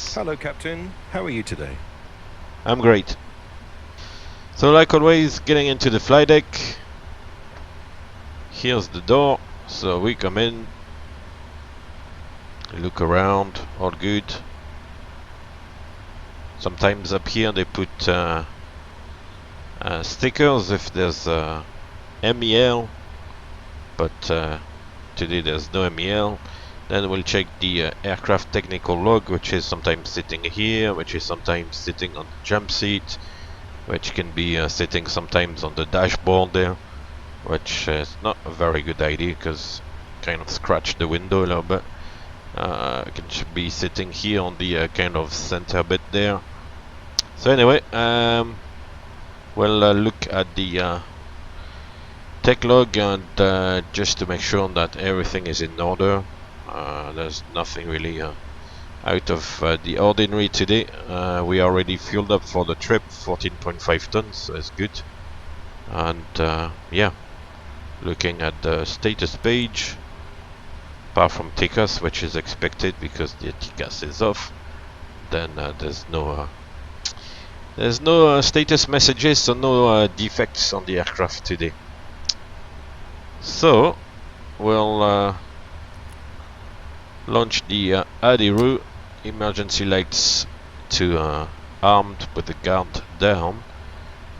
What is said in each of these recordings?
FSX. Hello, Captain. How are you today? I'm great. So like always, getting into the flight deck. Here's the door, so we come in, look around, all good. Sometimes up here they put stickers if there's MEL, but today there's no MEL. Then we'll check the aircraft technical log, which is sometimes sitting here, which is sometimes sitting on the jump seat, which can be sitting sometimes on the dashboard there, which is not a very good idea because kind of scratch the window a little bit. It can be sitting here on the kind of center bit there. So anyway, we'll look at the tech log and just to make sure that everything is in order. There's nothing really out of the ordinary today. We are already fueled up for the trip, 14.5 tons, so it's good. And yeah, looking at the status page, apart from TCAS, which is expected because the TCAS is off, then there's no status messages, so no defects on the aircraft today. So we'll launch the ADRU, emergency lights to armed with the guard down,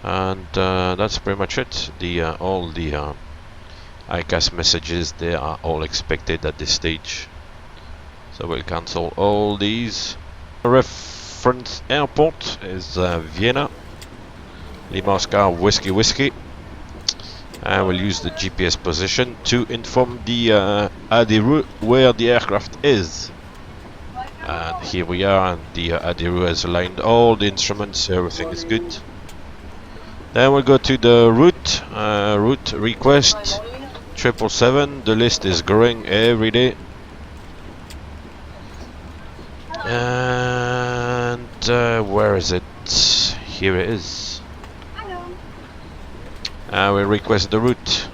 and that's pretty much it. All the ICAS messages, they are all expected at this stage. So we'll cancel all these. Reference airport is Vienna, Lima Oscar Whiskey Whiskey. And we'll use the GPS position to inform the ADRU where the aircraft is. And here we are, and the ADRU has aligned all the instruments, everything is good. Then we'll go to the route, route request 777. The list is growing every day. And where is it? Here it is. We request the route.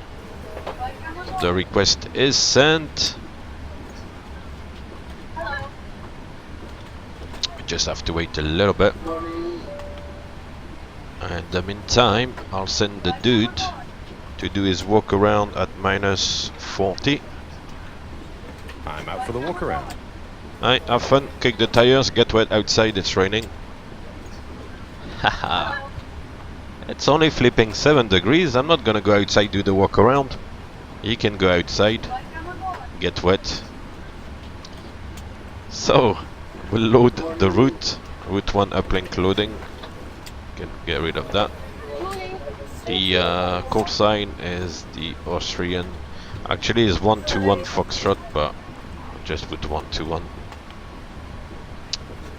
The request is sent. We just have to wait a little bit. In the meantime, I'll send the dude to do his walk around at -40. I'm out for the walk around. Alright, have fun, kick the tires, get wet outside, it's raining. Haha. It's only flipping 7 degrees, I'm not gonna go outside do the walk around. You can go outside, get wet. So, we'll load the route, route 1 uplink loading. Can get rid of that. The call sign is the Austrian, actually is 121 Foxtrot, but I'll just put 121.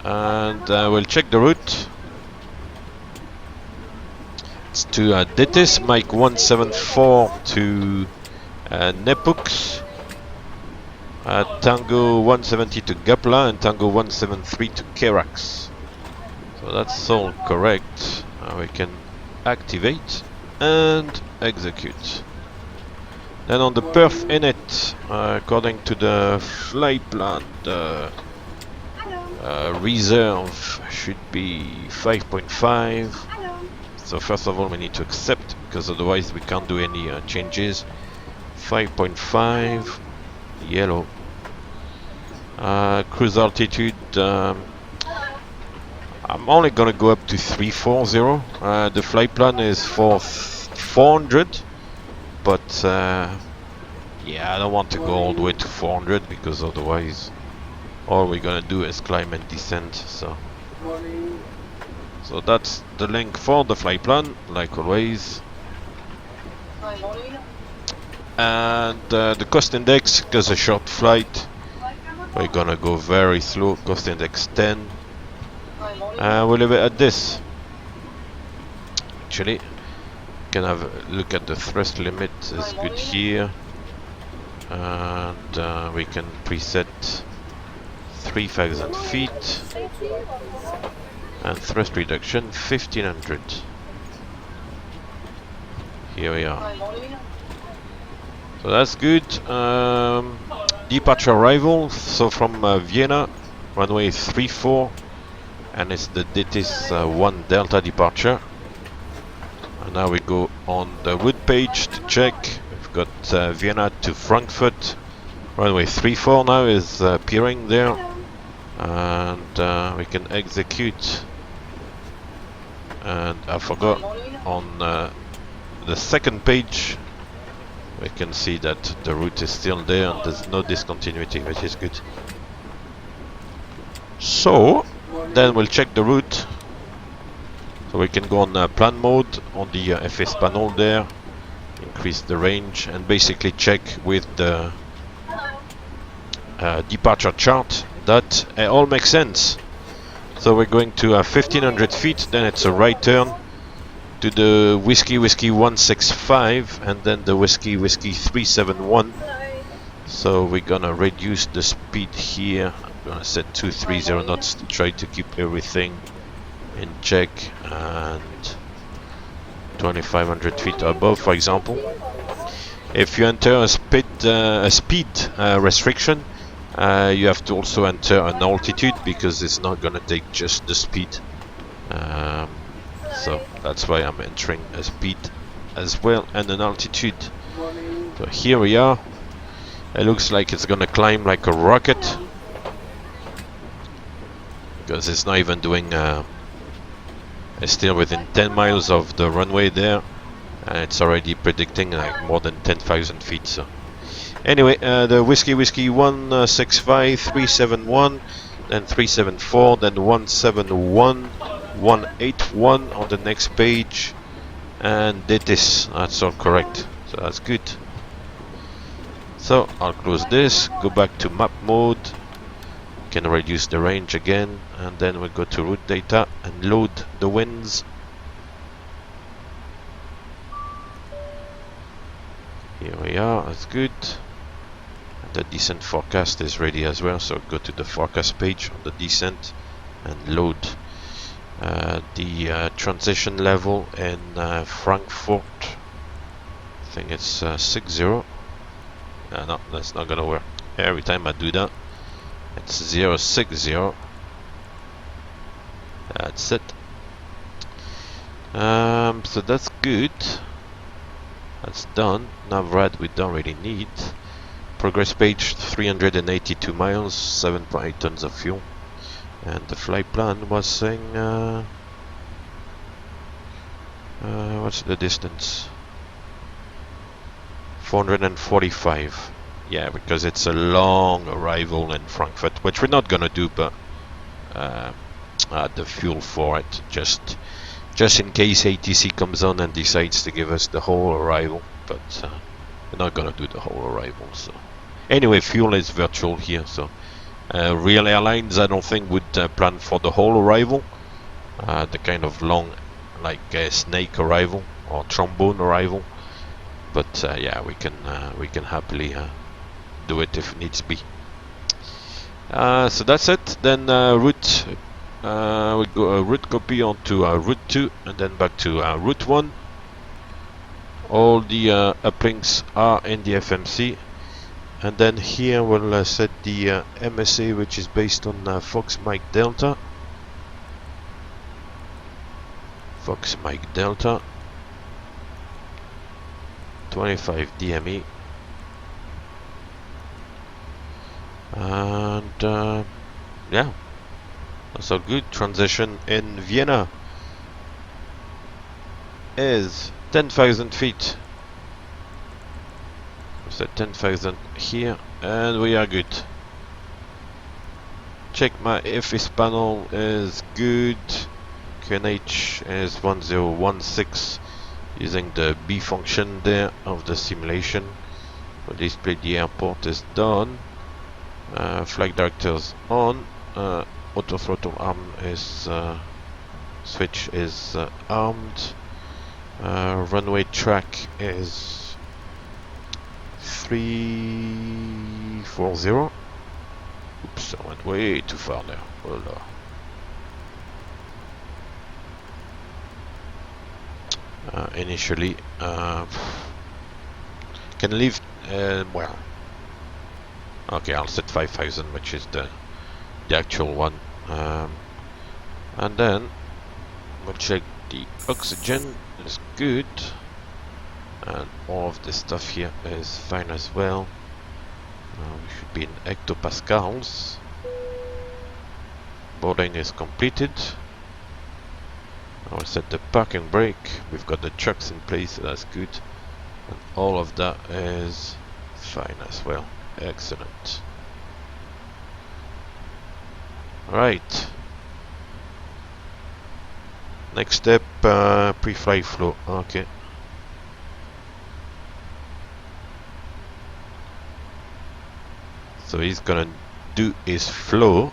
And we'll check the route. It's to Dittis, Mike 174 to Nepux, Tango 170 to Gapla, and Tango 173 to Kerax. So that's all correct. We can activate and execute. Then on the perf init, according to the flight plan, the reserve should be 5.5. So first of all we need to accept, because otherwise we can't do any changes. 5.5, yellow. Cruise altitude, I'm only gonna go up to 340. The flight plan is for 400, but yeah, I don't want to go all the way to 400 because otherwise all we're gonna do is climb and descend. So that's the link for the flight plan, like always. And the cost index, because a short flight, we're gonna go very slow. Cost index 10. We'll leave it at this. Actually, can have a look at the thrust limit. Is good here, and we can preset 3,000 feet. And thrust reduction 1500. Here we are. So that's good. Departure arrival. So from Vienna, runway 34, and it's the DTIS 1 Delta departure. And now we go on the route page to check. We've got Vienna to Frankfurt. Runway 34 now is appearing there, and we can execute. And I forgot, on the second page we can see that the route is still there and there's no discontinuity, which is good. So then we'll check the route. So we can go on plan mode on the FS panel there, increase the range, and basically check with the departure chart that all makes sense. So we're going to 1500 feet, then it's a right turn to the Whiskey 165 and then the Whiskey 371. So we're gonna reduce the speed here. I'm gonna set 230 knots to try to keep everything in check, and 2500 feet above, for example. If you enter a speed restriction, you have to also enter an altitude, because it's not gonna take just the speed. So that's why I'm entering a speed as well and an altitude. So here we are. It looks like it's gonna climb like a rocket, because it's not even doing it's still within 10 miles of the runway there, and it's already predicting like more than 10,000 feet. So anyway, the Whiskey 165, 371, then 374, then 171, 181 on the next page, and DTIS. That's all correct, so that's good. So I'll close this, go back to map mode, can reduce the range again, and then we'll go to route data and load the winds. Here we are, that's good. And the descent forecast is ready as well, so go to the forecast page on the descent and load. The transition level in Frankfurt, I think it's 60. No, that's not gonna work. Every time I do that, it's 060. That's it. So that's good. That's done. Navrad we don't really need. Progress page 382 miles, 7.8 tons of fuel. And the flight plan was saying what's the distance? 445. Yeah, because it's a long arrival in Frankfurt, which we're not gonna do, but the fuel for it, just in case ATC comes on and decides to give us the whole arrival, but we're not gonna do the whole arrival. So anyway, fuel is virtual here, so real airlines I don't think would plan for the whole arrival, the kind of long, like snake arrival or trombone arrival. But yeah, we can happily do it if needs be. So that's it. Then route, we go route copy onto route 2 and then back to route 1. All the uplinks are in the FMC, and then here we'll set the MSA, which is based on Fox Mike Delta. Fox Mike Delta 25 DME, and yeah, that's all good. Transition in Vienna is 10,000 feet. So 10,000 here, and we are good. Check my FS panel is good. QNH is 1016. Using the B function there of the simulation. So display the airport is done. Flight directors on. Auto throttle arm is switch is armed. Runway track is 340. Oops, I went way too far there. Oh, no. Initially can leave well, okay, I'll set 5,000, which is the actual one, And then we'll check the oxygen is good, and all of this stuff here is fine as well. We should be in hectopascals. Boarding is completed. I'll set the parking brake. We've got the trucks in place, so that's good. And all of that is fine as well. Excellent. Right. Next step, pre-flight flow. Okay. So he's gonna do his flow,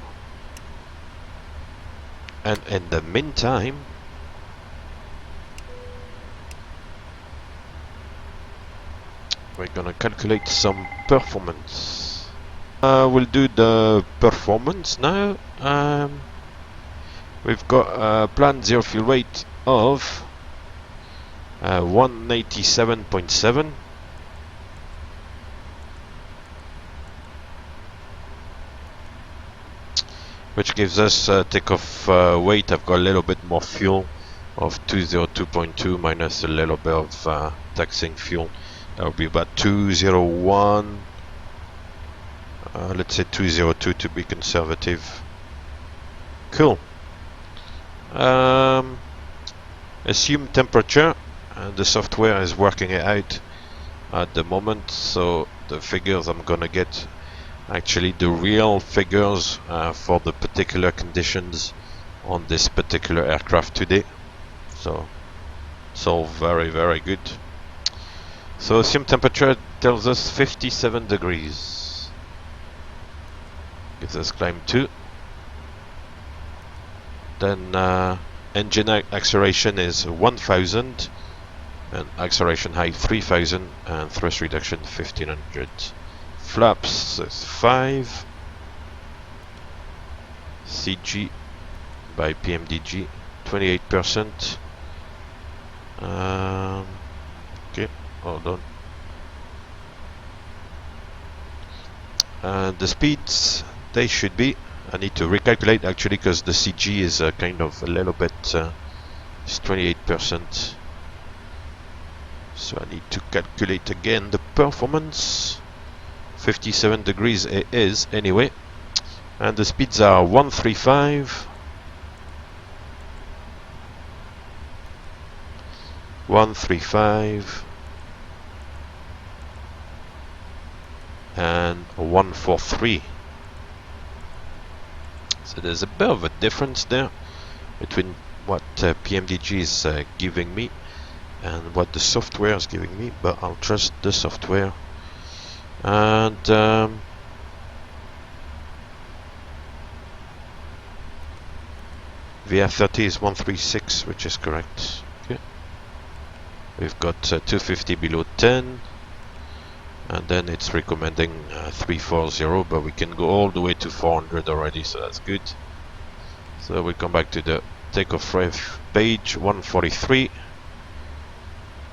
and in the meantime, we're gonna calculate some performance. We'll do the performance now. We've got a planned zero fuel weight of 187.7. Which gives us takeoff weight. I've got a little bit more fuel of 202.2 minus a little bit of taxing fuel. That would be about 201. Let's say 202 to be conservative. Cool. Assume temperature. The software is working it out at the moment, so the figures I'm gonna get, actually the real figures for the particular conditions on this particular aircraft today. So it's all very, very good. So assume temperature tells us 57 degrees. Gives us climb 2. Then engine acceleration is 1000, and acceleration height 3000, and thrust reduction 1500. Flaps is 5. CG by PMDG 28%. Okay, hold on. The speeds, they should be, I need to recalculate actually because the CG is kind of a little bit, it's 28%. So I need to calculate again the performance. 57 degrees it is anyway. And the speeds are 135. 135 and 143. So there's a bit of a difference there between what PMDG is giving me and what the software is giving me, but I'll trust the software. And VR30 is 136, which is correct. Okay. We've got 250 below 10, and then it's recommending 340, but we can go all the way to 400 already, so that's good. So we come back to the takeoff ref page 143.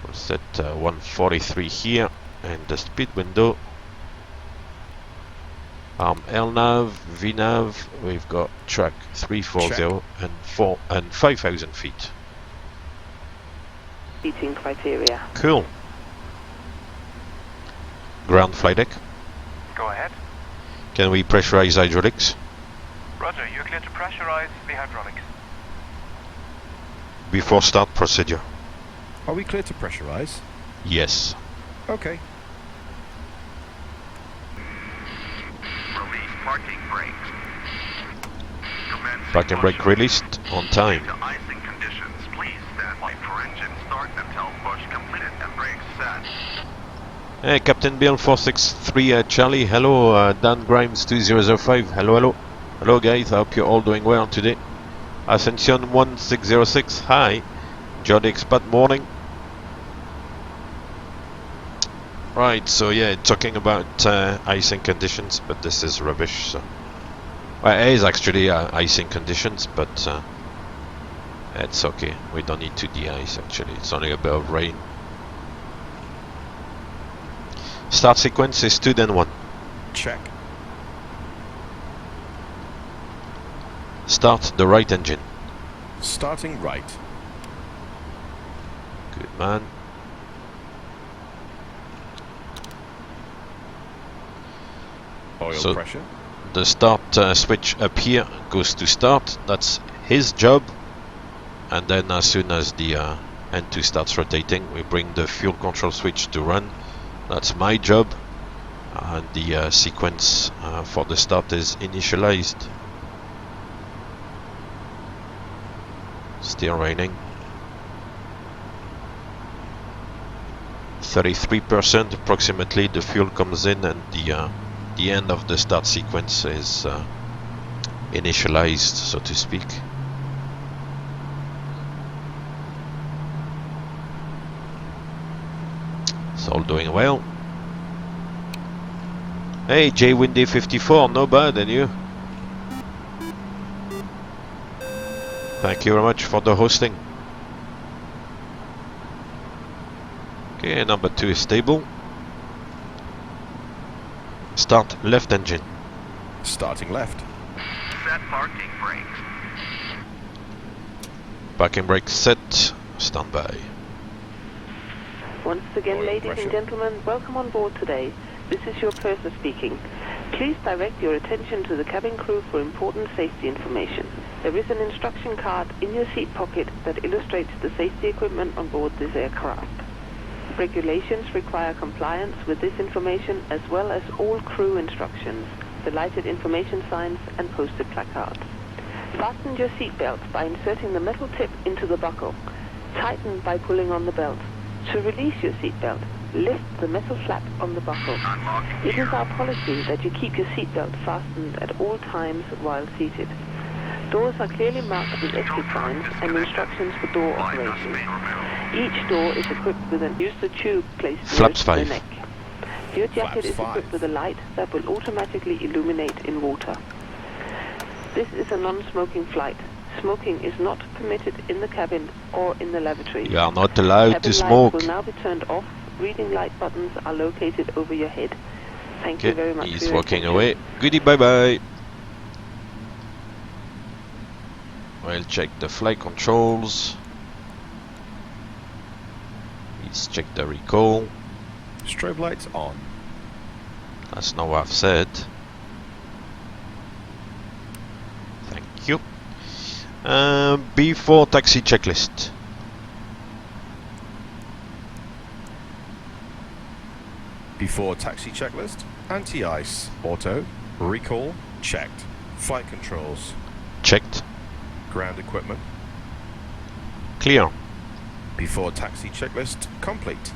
We'll set 143 here, and the speed window. LNAV, VNAV, we've got track 340 and 5,000 feet. Meeting criteria. Cool. Ground flight deck. Go ahead. Can we pressurize hydraulics? Roger, you're clear to pressurize the hydraulics. Before start procedure. Are we clear to pressurize? Yes. Okay. Release parking brake. Parking brake released on time. To icing conditions, please stand by for engine start until push completed and brakes set. Hey, Captain Bill 463 Charlie. Hello, Dan Grimes 2005. Hello, hello. Hello, guys. I hope you're all doing well today. Ascension 1606. Hi. Jolly Expat morning. Right, so yeah, talking about icing conditions, but this is rubbish. So, well, it is actually icing conditions, but it's okay. We don't need to de-ice actually. It's only a bit of rain. Start sequence is 2 then 1. Check. Start the right engine. Starting right. Good man. Oil So- pressure. The start switch up here goes to start. That's his job. And then as soon as the N2 starts rotating, we bring the fuel control switch to run. That's my job. And the sequence for the start is initialized. Still raining. 33% approximately the fuel comes in, and the end of the start sequence is initialized, so to speak. It's all doing well. Hey, J Windy 54, no bad, and you? Thank you very much for the hosting. Okay, number 2 is stable. Start left engine. Starting left. Set parking brakes. Parking brake set. Stand by. Once again, Oil ladies pressure. and gentlemen, welcome on board today. This is your purser speaking. Please direct your attention to the cabin crew for important safety information. There is an instruction card in your seat pocket that illustrates the safety equipment on board this aircraft. Regulations require compliance with this information as well as all crew instructions, the lighted information signs and posted placards. Fasten your seatbelt by inserting the metal tip into the buckle. Tighten by pulling on the belt. To release your seatbelt, lift the metal flap on the buckle. It is our policy that you keep your seatbelt fastened at all times while seated. Doors are clearly marked with exit signs and instructions for door operation. Each door is equipped with an use the tube placed Flaps nearest the 5. neck. Your jacket Flaps is 5. equipped with a light that will automatically illuminate in water. This is a non-smoking flight. Smoking is not permitted in the cabin or in the lavatory. You are not allowed Cabin to lights smoke. will now be turned off. Reading light buttons are located over your head. Thank you very much Okay, for he's your walking attention. away. Goodie, bye bye. We'll check the flight controls. Let's check the recall. Strobe lights on. That's not what I've said. Thank you. Before taxi checklist. Before taxi checklist. Anti-ice. Auto. Recall. Checked. Flight controls. Checked. Ground equipment. Clear. Before taxi checklist. Complete.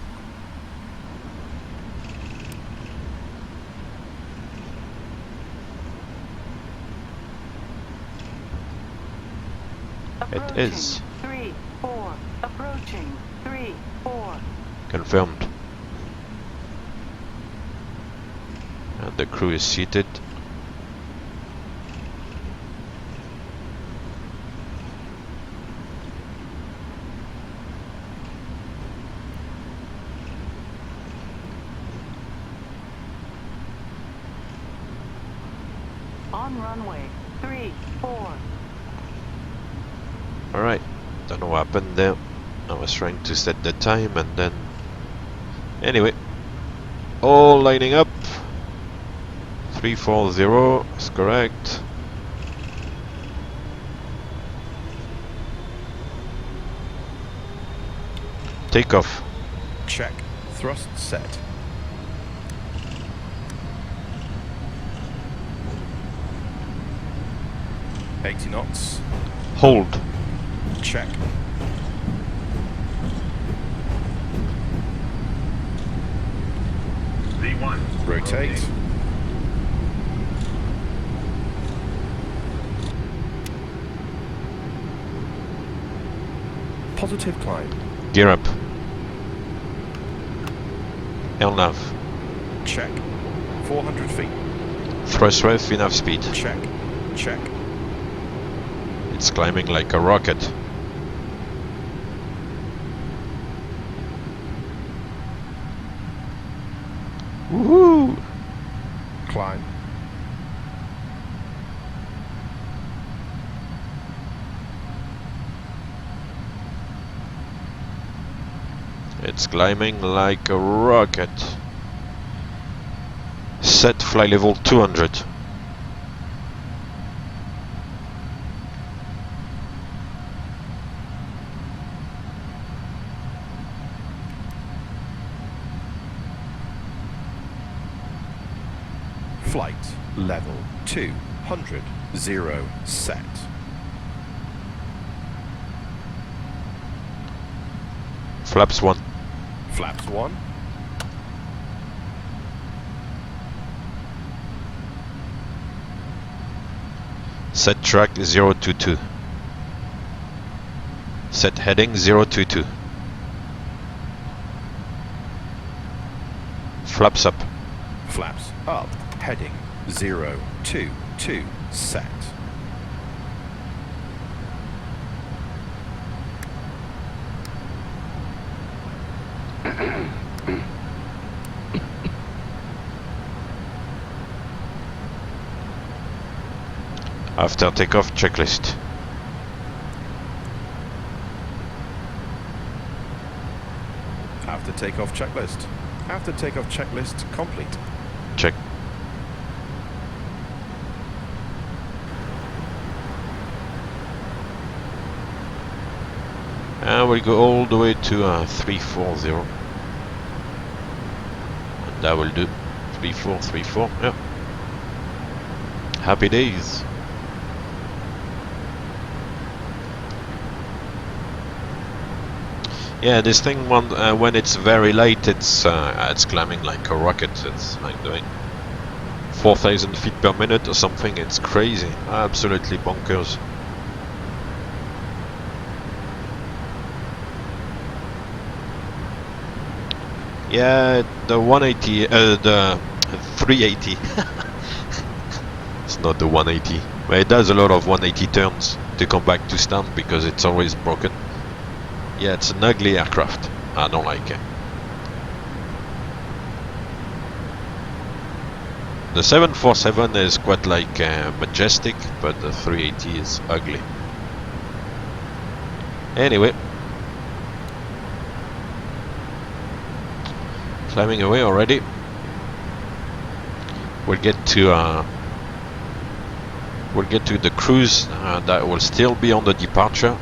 It is. 3-4. Approaching. 3-4. Confirmed. And the crew is seated. On runway. 3-4. Alright. Don't know what happened there. I was trying to set the time and then... Anyway. All lining up. 340 is correct. Takeoff. Check. Thrust set. $80 knots. Hold. Check. V1. Rotate. Positive climb. Gear up. LNAV. Check. 400 feet. Thrust rev, enough speed. Check. Check. It's climbing like a rocket. Woohoo! Climb. It's climbing like a rocket. Set fly level 200. Flight level 200, 0 set. Flaps 1. Flaps 1. Set track 022. Set heading 022. Flaps up. Flaps up. Heading 022 set. After takeoff checklist. After takeoff checklist. After takeoff checklist complete. Check. And we'll go all the way to 340. And that will do. 3434, yeah. Happy days. Yeah, this thing when it's very late, it's climbing like a rocket. It's like doing 4,000 feet per minute or something. It's crazy, absolutely bonkers. Yeah, the 180, the 380. It's not the 180, but it does a lot of 180 turns to come back to stand because it's always broken. Yeah, it's an ugly aircraft. I don't like it. The 747 is quite like majestic, but the 380 is ugly. Anyway, climbing away already. We'll get to the cruise that will still be on the departure.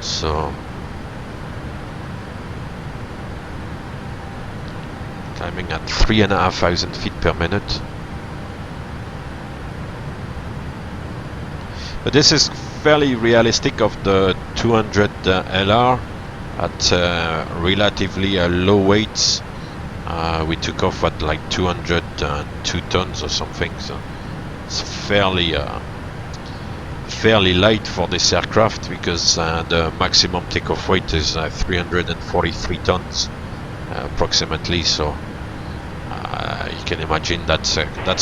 So climbing at 3,500 feet per minute. But this is fairly realistic of the 200 LR at relatively low weights. We took off at like 202 tons or something, so it's fairly light for this aircraft because the maximum takeoff weight is 343 tons approximately. So you can imagine that's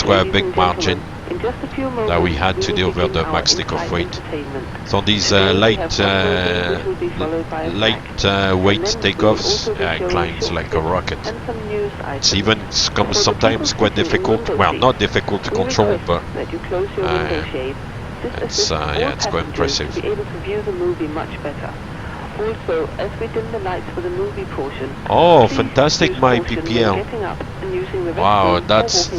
quite a big margin that we had to do over the max takeoff weight. So these light weight takeoffs climbs like a rocket. It's even sometimes quite difficult. Well, not difficult to control, but it's quite impressive. Be able to view the movie much better. Also, as we dim the lights for the movie portion. Oh, fantastic! My PPL. Wow, that's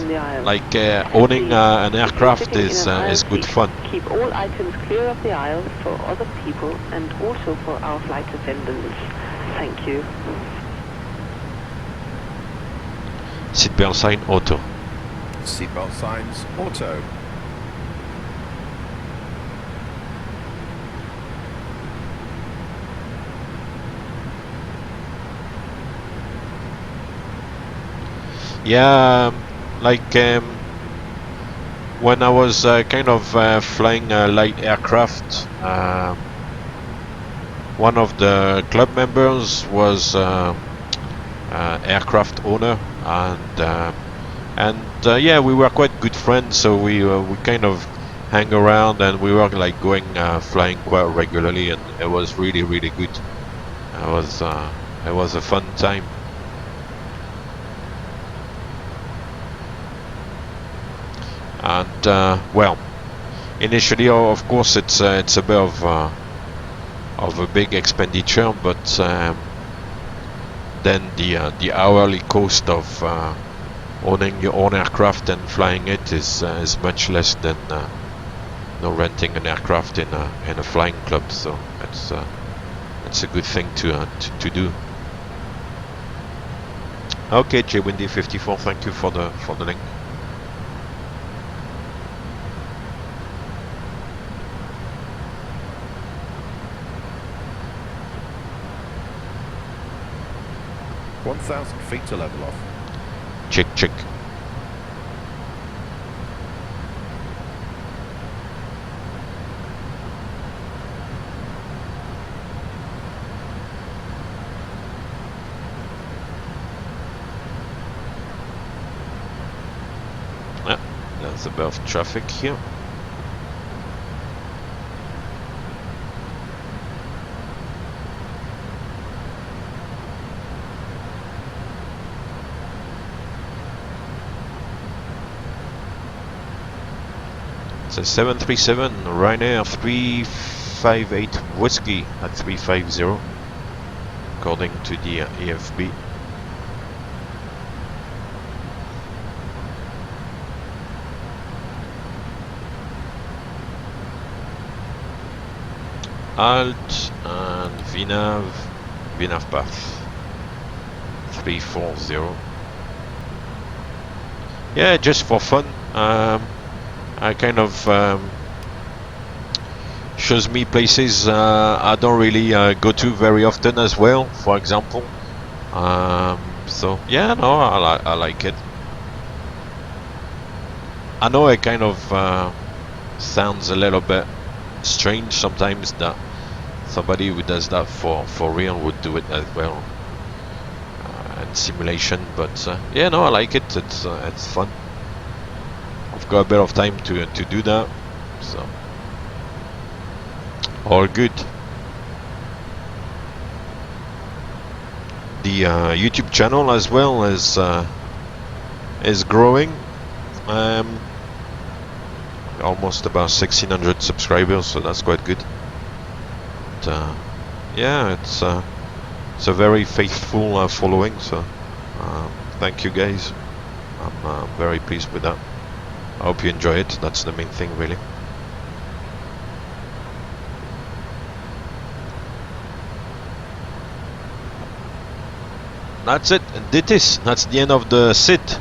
like owning an aircraft is good fun. Keep all items clear of the aisle for other people and also for our flight attendants. Thank you. Seatbelt sign auto. Seatbelt signs auto. Yeah, like when I was kind of flying a light aircraft, one of the club members was aircraft owner, and yeah, we were quite good friends, so we kind of hang around, and we were like going flying quite regularly, and it was really good. It was a fun time. And well, initially, of course, it's a bit of of a big expenditure, but then the hourly cost of owning your own aircraft and flying it is much less than renting an aircraft in a flying club. So it's a good thing to do. Okay, JWindy54, thank you for the link. $1,000 feet to level off. Check. Yeah, there's a bit of traffic here. It's a 737 Ryanair 358 Whiskey at 350, according to the AFB. Alt and Vienna path 340. Yeah, just for fun. I kind of shows me places I don't really go to very often as well, for example. So yeah, no, I like it. I know it kind of sounds a little bit strange sometimes that somebody who does that for real would do it as well in simulation, but yeah, no, I like it. It's fun. I've got a bit of time to do that, so all good. The YouTube channel as well is growing. Almost about 1600 subscribers, so that's quite good. But, yeah, it's a very faithful following, so thank you guys. I'm very pleased with that. I hope you enjoy it. That's the main thing, really. That's it. That's the end of the sit.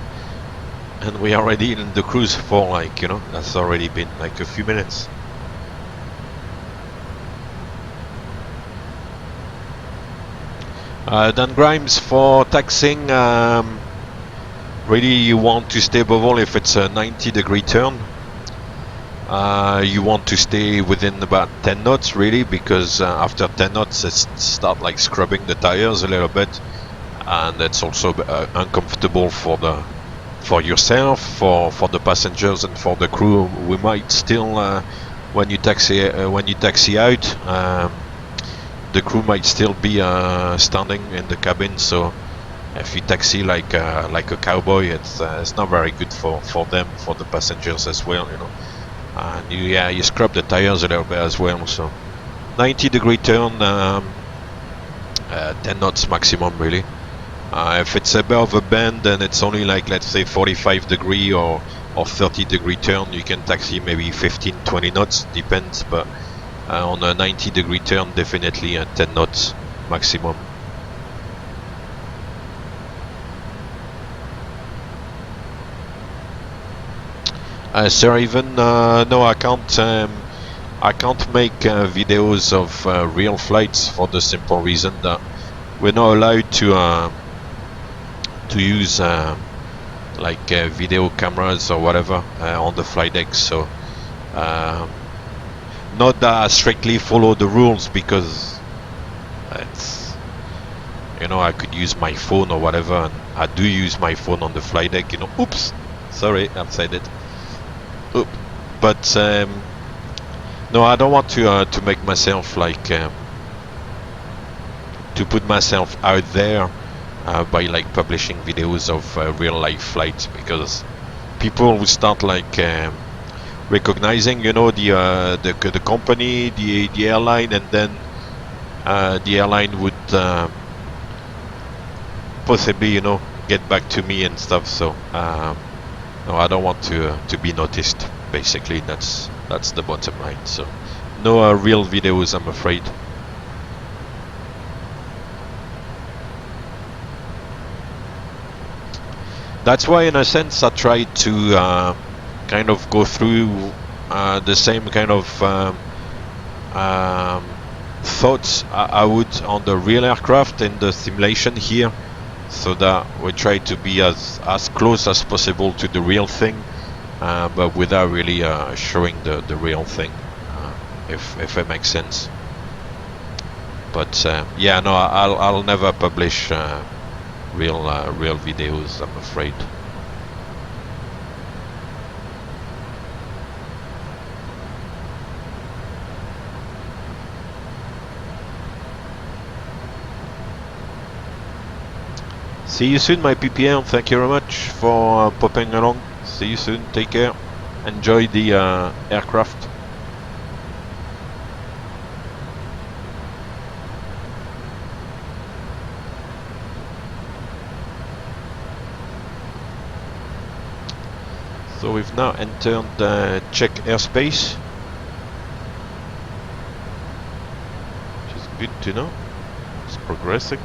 And we are already in the cruise for, like, you know, that's already been like a few minutes. Dan Grimes, for taxing, really you want to stay above all if it's a 90-degree turn. You want to stay within about 10 knots, really, because after 10 knots it start like scrubbing the tires a little bit, and it's also uncomfortable for yourself, for the passengers, and for the crew. We might still, when you taxi out, the crew might still be standing in the cabin. So if you taxi like a cowboy, it's not very good for them, for the passengers as well, you know. And you scrub the tires a little bit as well. So 90-degree turn, 10 knots maximum, really. If it's a bit of a bend, then it's only like, let's say, 45-degree or 30-degree turn. You can taxi maybe 15-20 knots, depends. But on a 90-degree turn, definitely 10 knots maximum. Sir, even no, I can't make videos of real flights, for the simple reason that we're not allowed to use like video cameras or whatever on the flight deck. So not that I strictly follow the rules, because it's, you know, I could use my phone or whatever, and I do use my phone on the flight deck, you know. Oops, sorry, I've said it. Oop. But no, I don't want to make myself like to put myself out there by like publishing videos of real life flights, because people will start like recognizing, you know, the company, the airline, and then the airline would possibly, you know, get back to me and stuff. So no, I don't want to be noticed. Basically, that's the bottom line. So no real videos, I'm afraid. That's why, in a sense, I tried to kind of go through the same kind of thoughts I would on the real aircraft in the simulation here, so that we try to be as close as possible to the real thing, but without really showing the real thing, if it makes sense. But yeah, no, I'll never publish real videos, I'm afraid. See you soon, my PPL. Thank you very much for popping along. See you soon. Take care. Enjoy the aircraft. So we've now entered Czech airspace, which is good to know. It's progressing.